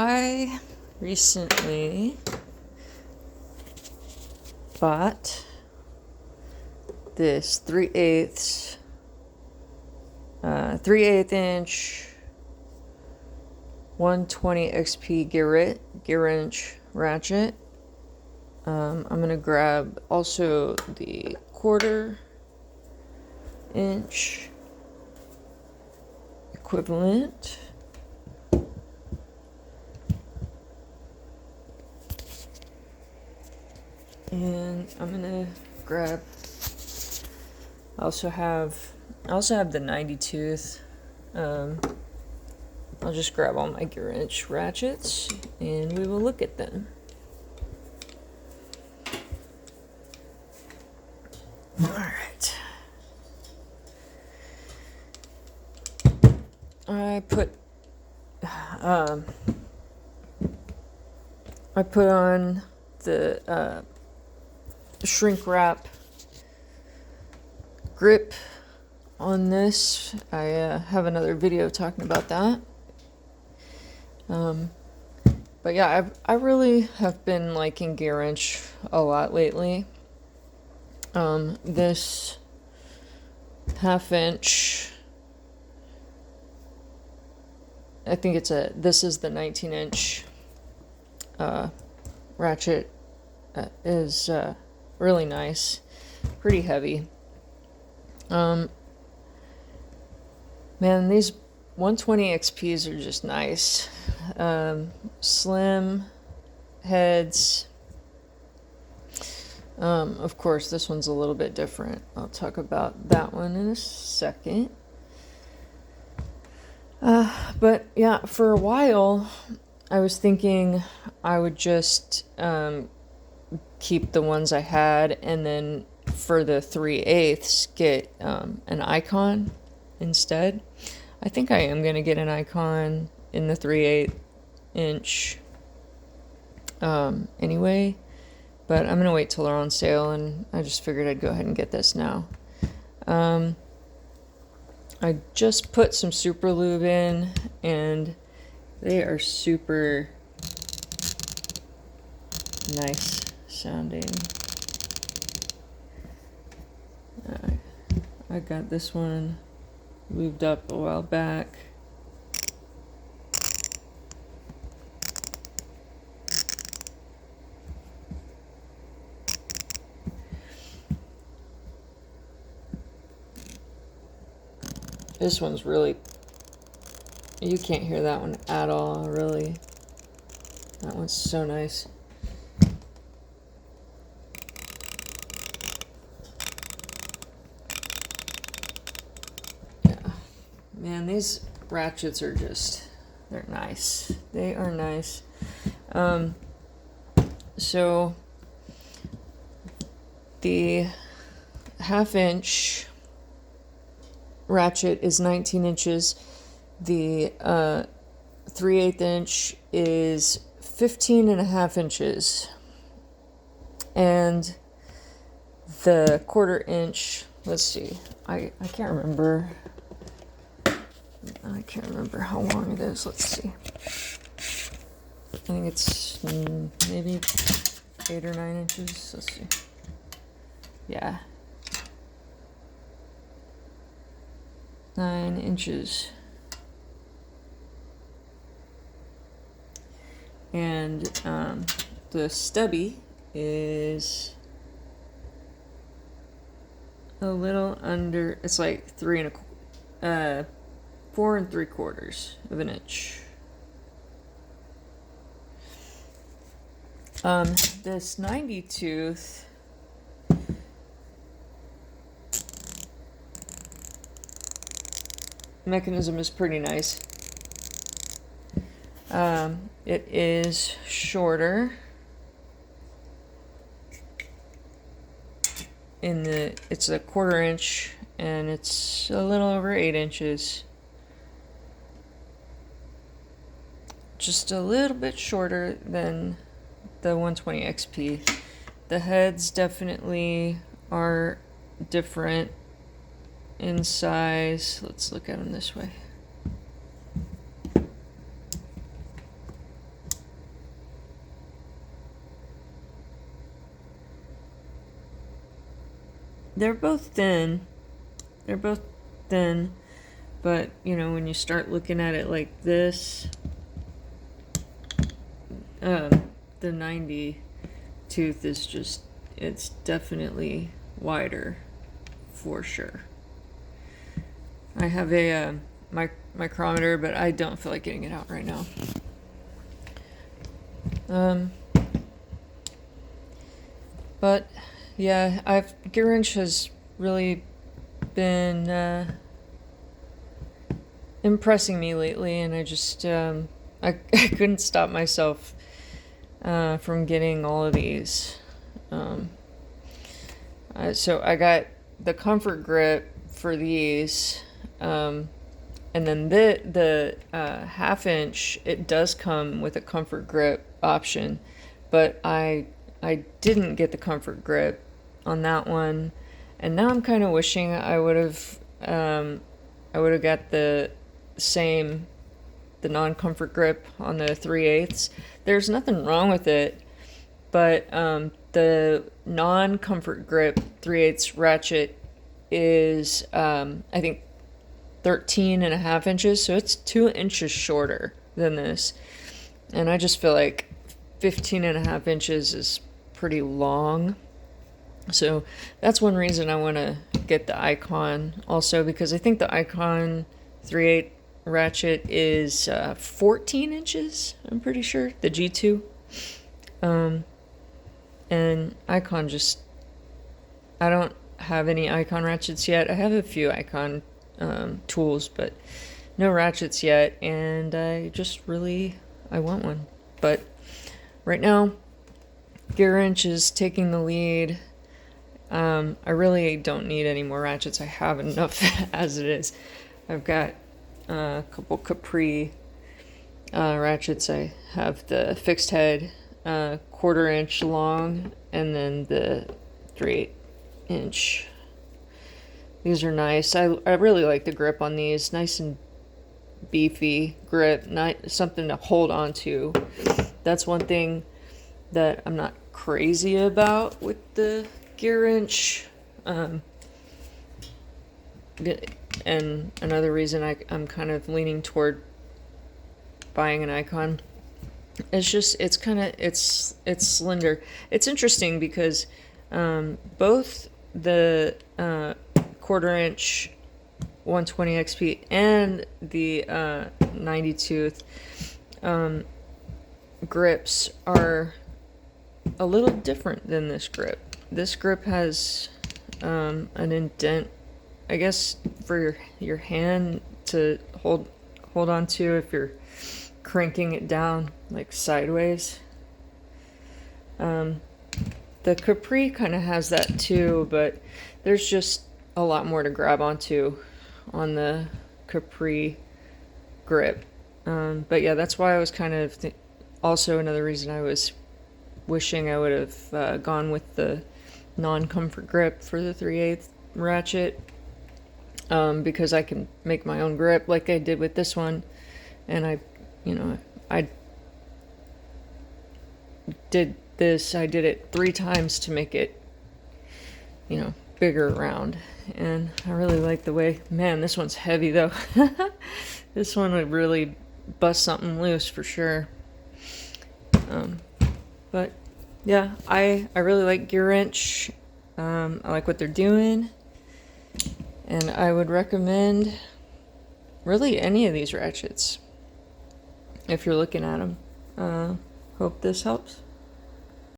I recently bought this 3/8 inch 120 XP Gearwrench ratchet. I'm gonna grab also the 1/4 inch equivalent. And I'm gonna grab. I also have the 90 tooth. I'll just grab all my Gearwrench ratchets and we will look at them. Alright. I put on the shrink wrap grip on this. I have another video talking about that. But yeah, I really have been liking Gearwrench a lot lately. This 1/2 inch, I think this is the 19 inch ratchet, is really nice, pretty heavy. Man, these 120 XPs are just nice. Slim heads. Of course, this one's a little bit different. I'll talk about that one in a second. But yeah, for a while, I was thinking I would just keep the ones I had, and then for the 3/8 get an icon instead. I think I am gonna get an icon in the 3/8 inch anyway, but I'm gonna wait till they're on sale, and I just figured I'd go ahead and get this now. I just put some super lube in, and they are super nice sounding. I got this one lubed up a while back. This one's really, you can't hear that one at all, really. That one's so nice. Yeah. Man, these ratchets are they're nice. They are nice. So the 1/2 inch ratchet is 19 inches. The 3/8 inch is 15.5 inches. And the 1/4 inch, let's see, I can't remember. I can't remember how long it is. Let's see. I think it's maybe 8 or 9 inches. Let's see. Yeah. 9 inches. And the stubby is a little under, it's like 4 3/4 of an inch. This 90 tooth mechanism is pretty nice. It is shorter it's a 1/4 inch, and it's a little over 8 inches. Just a little bit shorter than the 120 XP. The heads definitely are different in size. Let's look at them this way. they're both thin. They're both thin, but you know, when you start looking at it like this, the 90 tooth is just, it's definitely wider for sure. I have a micrometer, but I don't feel like getting it out right now. But yeah, Gearwrench has really been impressing me lately, and I just I couldn't stop myself from getting all of these. So I got the comfort grip for these, and then the 1/2 inch, it does come with a comfort grip option, but I didn't get the comfort grip on that one, and now I'm kind of wishing I would have got the non-comfort grip on the 3/8. There's nothing wrong with it, but the non-comfort grip 3/8 ratchet is I think 13.5 inches, so it's 2 inches shorter than this, and I just feel like 15.5 inches is pretty long. So that's one reason I want to get the Icon also, because I think the Icon 3/8 ratchet is 14 inches, I'm pretty sure, the G2. And Icon just, I don't have any Icon ratchets yet. I have a few Icon tools, but no ratchets yet, and I want one. But right now, Gearwrench is taking the lead. I really don't need any more ratchets. I have enough as it is. I've got a couple Capri ratchets. I have the fixed head, 1/4 inch long, and then the 3/8 inch. These are nice. I really like the grip on these. Nice and beefy grip, not something to hold on to. That's one thing that I'm not crazy about with the Gearwrench. And another reason I'm kind of leaning toward buying an Icon, it's just, it's slender. It's interesting because both the 1/4 inch 120 XP and the 90 tooth grips are a little different than this grip. This grip has an indent, I guess, for your hand to hold on to if you're cranking it down like sideways. The Capri kind of has that too, but there's just a lot more to grab onto on the Capri grip. But yeah, that's why I was kind of also another reason I was wishing I would have gone with the non-comfort grip for the 3/8 ratchet, because I can make my own grip like I did with this one, and I did it 3 times to make it, bigger around, and I really like the way, man, this one's heavy though. This one would really bust something loose for sure. But yeah, I really like Gearwrench. I like what they're doing, and I would recommend really any of these ratchets if you're looking at them. Hope this helps.